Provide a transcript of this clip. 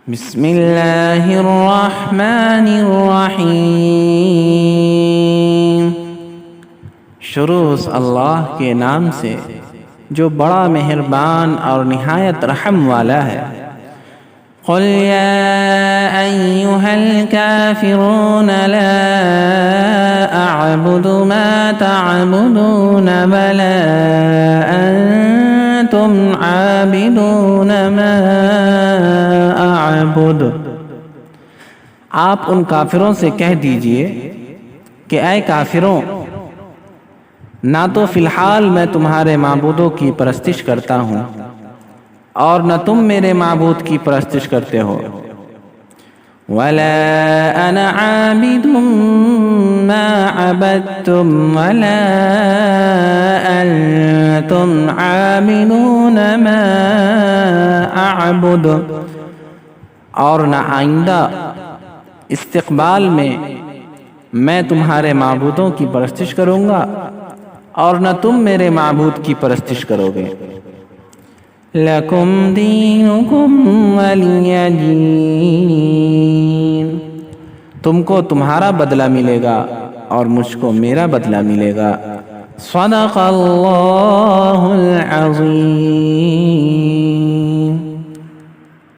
بسم اللہ الرحمن الرحیم۔ شروع اس اللہ کے نام سے جو بڑا مہربان اور نہایت رحم والا ہے۔ قل یا ایہا الکافرون لا اعبد ما تعبدون ولا انتم عابدون ما اعبد۔ آپ ان کافروں سے کہہ دیجئے کہ اے کافروں، نہ تو فی الحال میں تمہارے معبودوں کی پرستش کرتا ہوں اور نہ تم میرے معبود کی پرستش کرتے ہو۔ وَلَا أَنَا عَابِدٌ مَا عَبَدتُّمْ وَلَا أَنتُمْ عَابِدُونَ مَا أَعْبُدُ، اور نہ آئندہ استقبال میں تمہارے معبودوں کی پرستش کروں گا اور نہ تم میرے معبود کی پرستش کرو گے۔ لَكُمْ دِينُكُمْ وَلِيَ دِينِ، تم کو تمہارا بدلہ ملے گا اور مجھ کو میرا بدلہ ملے گا۔ صدق اللہ العظیم۔